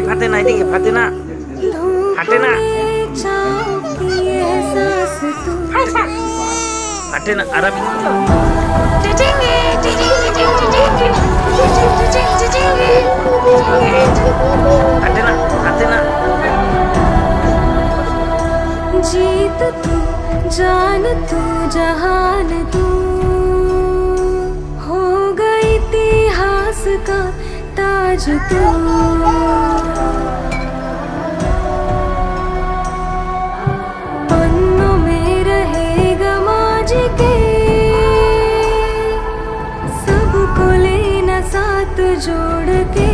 ফাটে না, এদিকে ফাটে না, ফাটে না, ফাটে না। আরাবি ফাটে না, ফাটে না। जीत तू, जान तू, जहान तू, होगा इतिहास का ताज तू। पन्नों में रहेगा माजी के, सबको लेना साथ जोड़ के।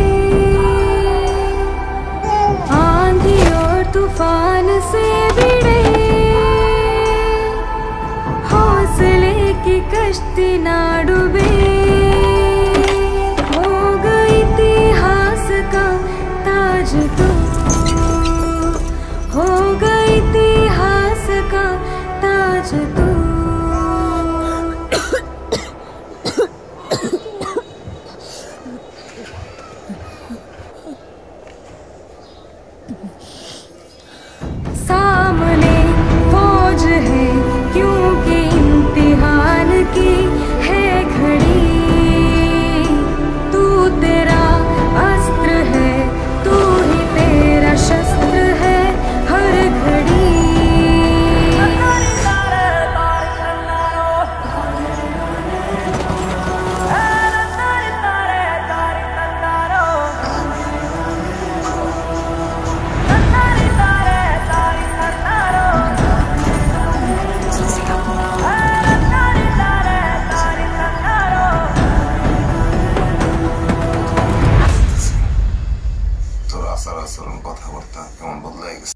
आंधी और तूफान से भिड़े हौसले की कश्ती ना डूबे, होगा इतिहास का ताज तू, होगा इतिहास का ताज तू। सामने फौज है क्योंकि इम्तिहान की है घड़ी, तू तेरा अस्त्र है, तू ही तेरा शस्त्र है हर घड़ी। কথাবার্তা কেমন বদলে গেছে।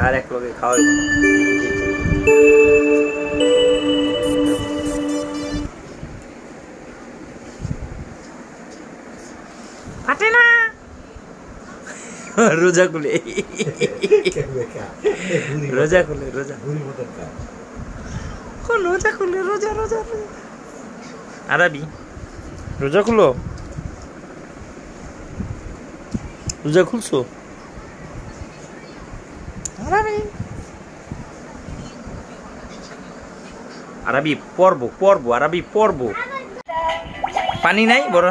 আর এক লোকে খাওয়াই ফাটে না। রোজা খুলে, রোজা খুলে, রোজা রোজা খুলে, রোজা রোজা। আরাবি রোজা খুলো, রোজা খুলছো? আরাবি পর্ব, পর্ব, আরাবি পর্ব। পানি নাই বড়?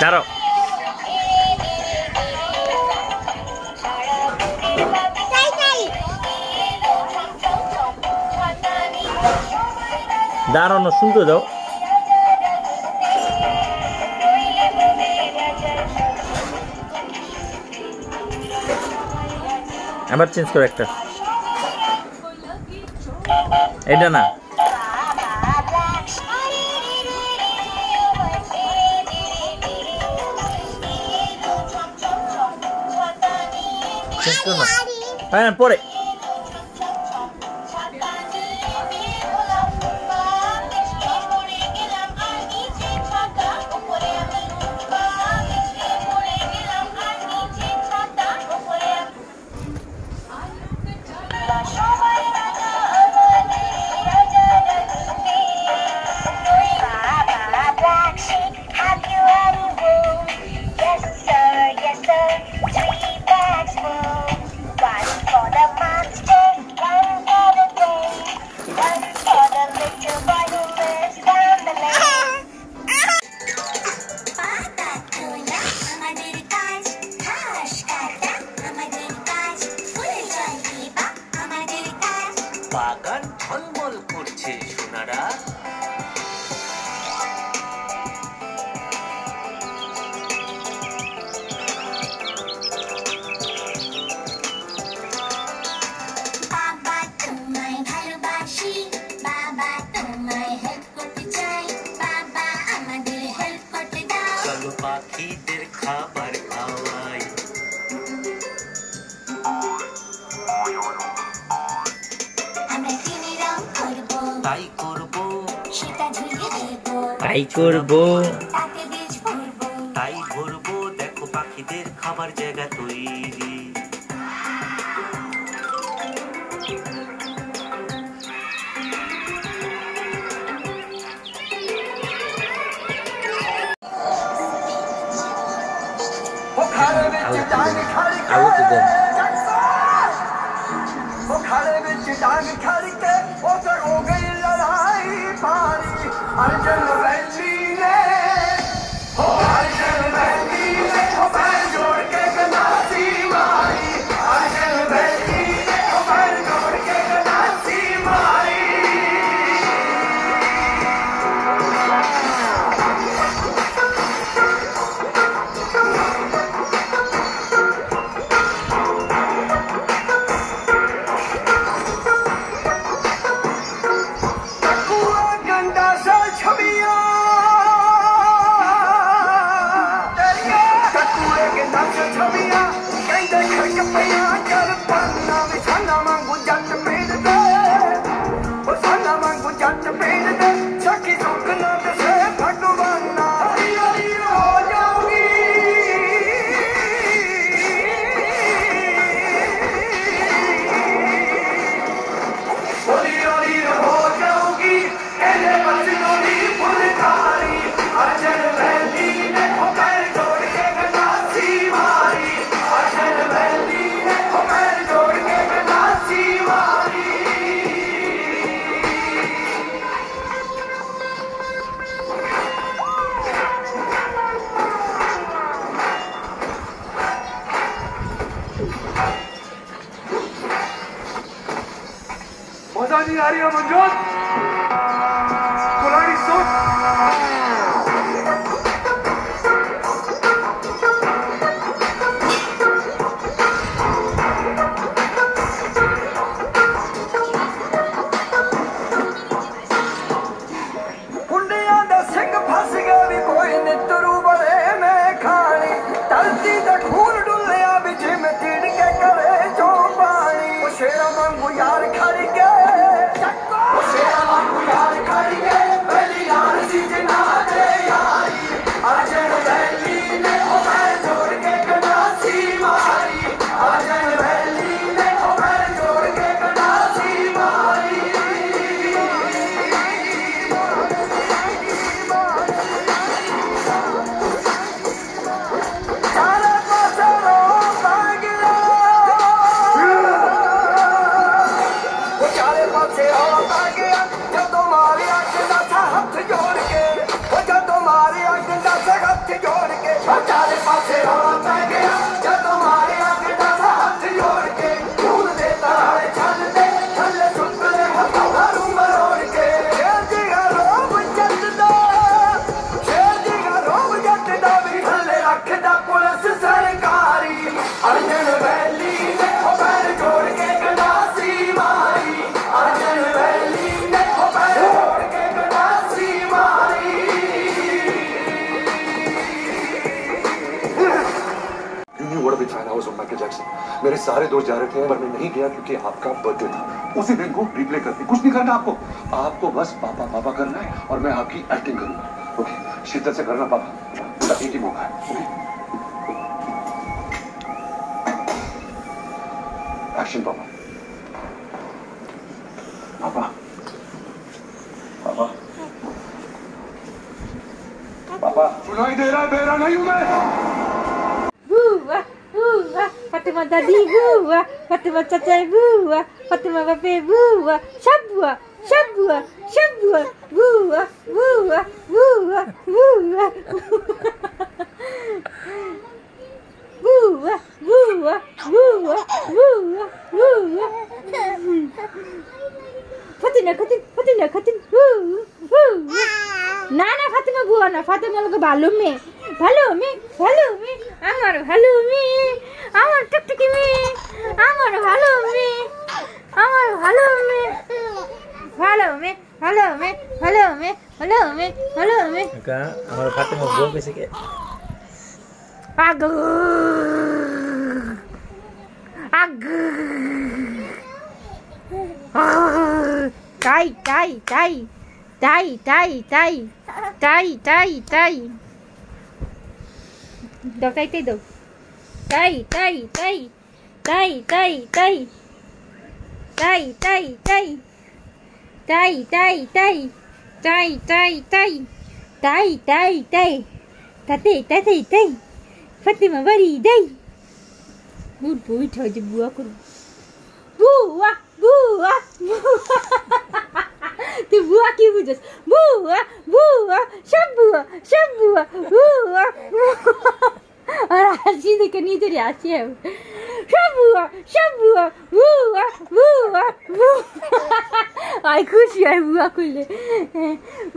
দাঁড়াও, দাঁড়ানো শুনতে দাও। আবার চেঞ্জ করো একটা, এটা না। চেঞ্জ করো না, হ্যাঁ পরে। বাগান ঝলমল করছে সোনারা। বাবা তোমায় ভালোবাসি, বাবা তোমায় হেল্প করতে চাই, বাবা আমাদের হেল্প করতে দাও। চলো পাখিদের খাবার খাওয়াই। তাই করবো, সেটা ঝুলিয়ে দেব, তাই করব, তাতে বীজ ভরবো। তাই ভরবো, দেখো পাখিদের খাবার জায়গা তৈরি। আলু তো দেন। मजा नहीं आ रही है मंजूर, पुरानी सोच। कुंडियां दा सिंह फस गया भी कोई नितरू बड़े में खानी, धरती दा खून डुलिया भी जिम तीड़ के करे जो पानी। ओ शेरा वांगू यार खड़ के, ओ शेरा वांगू यार खड़ के, पहली यार सी जना दे यारी, अर्जन वैली ने ओ पैर जोड़ के गनासी मारी, अर्जन वैली ने ओ पैर जोड़ के गनासी मारी। चारे पासे रोक आ गया, वो चारे पासे रोक आ गया, जदों मारे अगदा सा हाथ जोड़ के, वो जदों मारे अगदा सा हाथ जोड़ के, वो चारे पासे रोक आ गया, जदों मारे अगदा सा हाथ जोड़ के, खून दे तारे छल दे, थल्ले सुट ले हथारू मरोड़ के। शेर दी गा रोब जतदा, शेर दी गा रोब जतदा भी थल्ले रखदा पुलिस सरकारी, अर्जन वैली ने ओ पैर जोड़ के गनासी मारी, अर्जन वैली ने ओ पैर जोड़ के गनासी मारी। You knew what a big fan I was of Michael Jackson. मेरे सारे दोस्त जा रहे थे पर मैं नहीं गया क्योंकि आपका बर्थडे था। उसी दिन को रिप्ले करके कुछ नहीं करना आपको, आपको बस पापा पापा करना है और मैं आपकी एक्टिंग करूंगा। ओके, शिद्दत से करना पापा, एक ही मौका है। ओके, एक्शन पापा। पापा पापा पापा, सुनाई दे रहा है? बेरा नहीं हूं मैं। Fatima Dadi buah, Fatima Caca buah, Fatima Bape buah, Syabua, Syabua, Syabua, buah, buah, buah, buah, buah, buah, buah, buah, buah. Fatima Katin, Fatima Katin, Nana Fatima buah na, Fatima logo balum me, balum me, amar balum me. আমার টুকটুকি মেয়ে, আমার ভালো মেয়ে, আমার ভালো মেয়ে, ভালো মেয়ে, ভালো মেয়ে, ভালো মেয়ে, ভালো মেয়ে, ভালো মেয়ে। আমার ফাতেমা বউ কইছে কে? আগু আগু টাই টাই টাই টাই টাই টাই টাই টাই টাই দাও টাই টাই দাও টাই টাই টাই টাই টাই টাই টাই টাই টাই টাই টাই টাই টাই টাই টাই টাই টাই টাই তাতে তাতে তাই ফাতেমা বাড়ি দেই উঠবো উঠে যে বুয়া করবো বুয়া বুয়া তুই বুয়া কি বুঝছিস বুয়া বুয়া সব বুয়া বুয়া আর হাসি দেখে নিজেরই হাসি সব বুয়া বুয়া বুয়া আই খুশি আর বুয়া করলে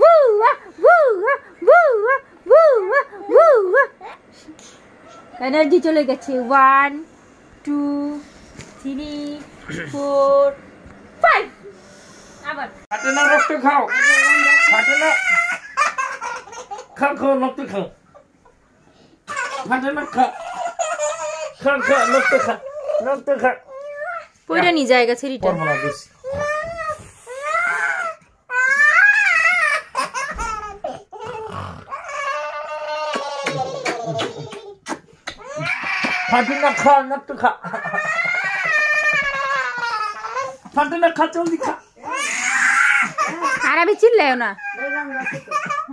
বুয়া বুয়া বুয়া বুয়া বুয়া এনার্জি চলে গেছে 1 2 3 4 5 আবার ফাটে না রক্ত খাও ফাটে না খাও খাও রক্ত খাও ফাটে না খা খা খা রক্ত খা পয়রা নি জায়গা ছেড়িটা পড়বো না বেশি ফাটে না খা রক্ত খা ফাটে না খা জলদি খা আর আমি চিল্লাইও না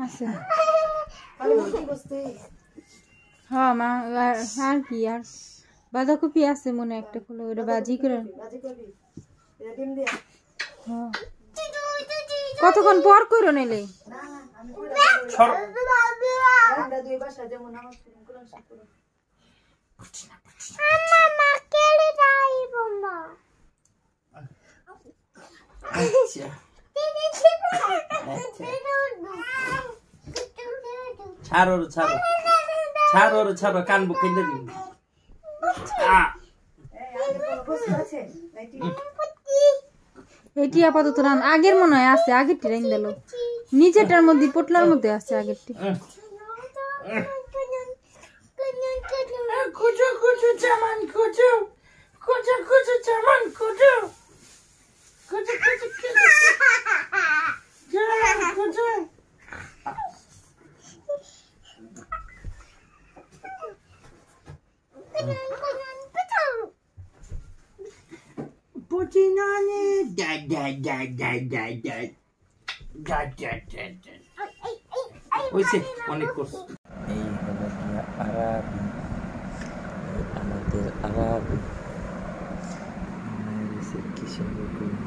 আচ্ছা হ্যাঁ মা আর কি আর বাঁধাকপি আছে মনে একটা খুলে ওটা ভাজি করে কতক্ষণ পর করো নিলে ছাড়ো কান বুকে দিবি এটি আপাতত রান আগের মনে হয় আছে আগেরটি রাইন দিল নিচেটার মধ্যে পোটলার মধ্যে আছে আগেরটি খুঁজো খুঁজো জামান খুঁজো খুঁজো খুঁজো জামান খুঁজো খুঁজো খুঁজো জামান খুঁজো Putinani da da da da da da da da da da. Oise, অনেক কোর্স এই হলো গিয়া আরাবি আমাদের আরাবি ইংলিশে কি সুন্দর করে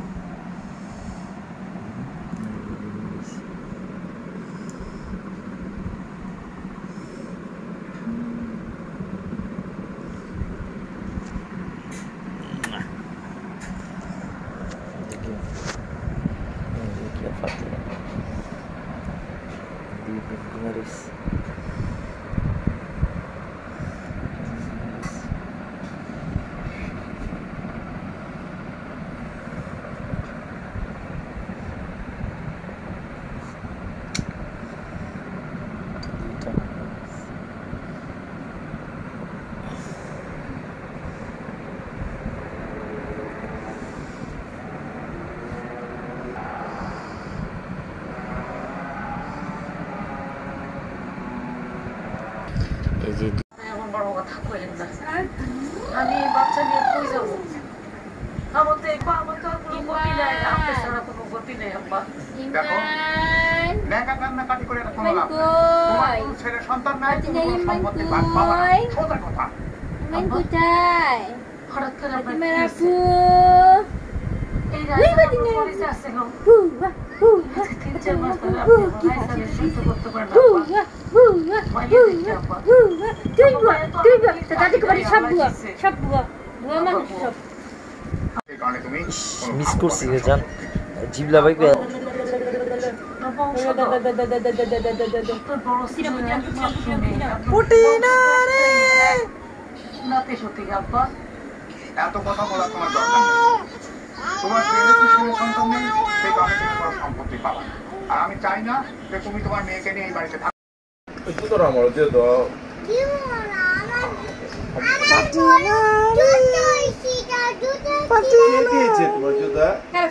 আমি বাচ্চা নিয়ে কই যাবো আমার তো আমার তো কোনো গতি নাই আপনার ছাড়া কোনো গতি নেই আব্বা দেখো লেখা কান্নাকাটি করে এটা কোনো লাভ নেই তোমার কোনো ছেলে সন্তান নাই কোনো সম্পত্তি ভাগ পাবা না সোজা কথা কোথায় হঠাৎ করে আপনার মেরাপু এই রাতে পুলিশ আসছে গো তিন চার মাস ধরে আপনি ভাই সহ্য করতে পারেন না মিস করছি রে জান জিবলা ভাই এত কথা বলা তোমার দরকার নেই তোমার ছেলে সন্তান নেই সেই কারণে তুমি কোনো সম্পত্তি পাবা না আর আমি চাই না যে তুমি তোমার মেয়েকে নিয়ে এই বাড়িতে থাকো আমার যে দাও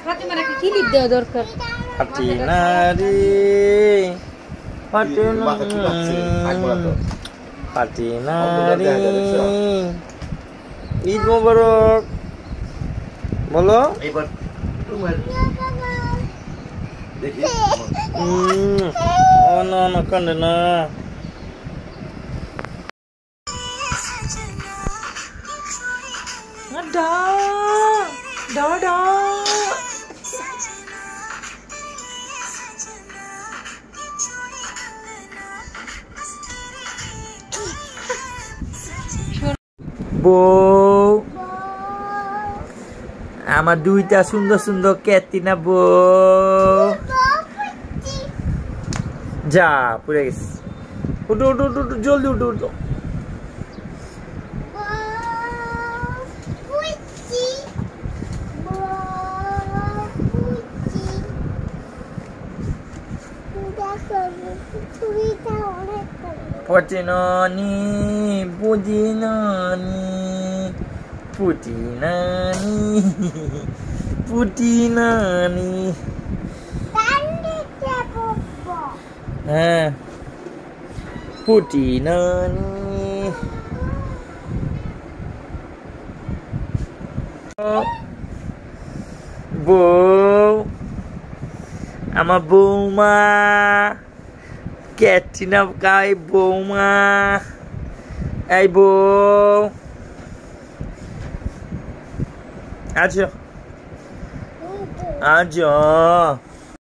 ফাতেমার একটা ক্লিপ দেওয়া দরকার। ফাটিনা রে ফাটিনা ফাটিনা রে ঈদ মোবারক বলো এবার দেখি ও না না কান্দে না বউ আমার দুইটা সুন্দর সুন্দর ক্যাটিনা বউ যা পুরে গেছে উঠো উঠো উঠো জলদি উঠো উঠো Putinani, Putinani, Putinani, Putinani. Putinani. Bou, আমার বৌমা ক্যাটরিনা কাই বৌমা এই বউ আজ আজ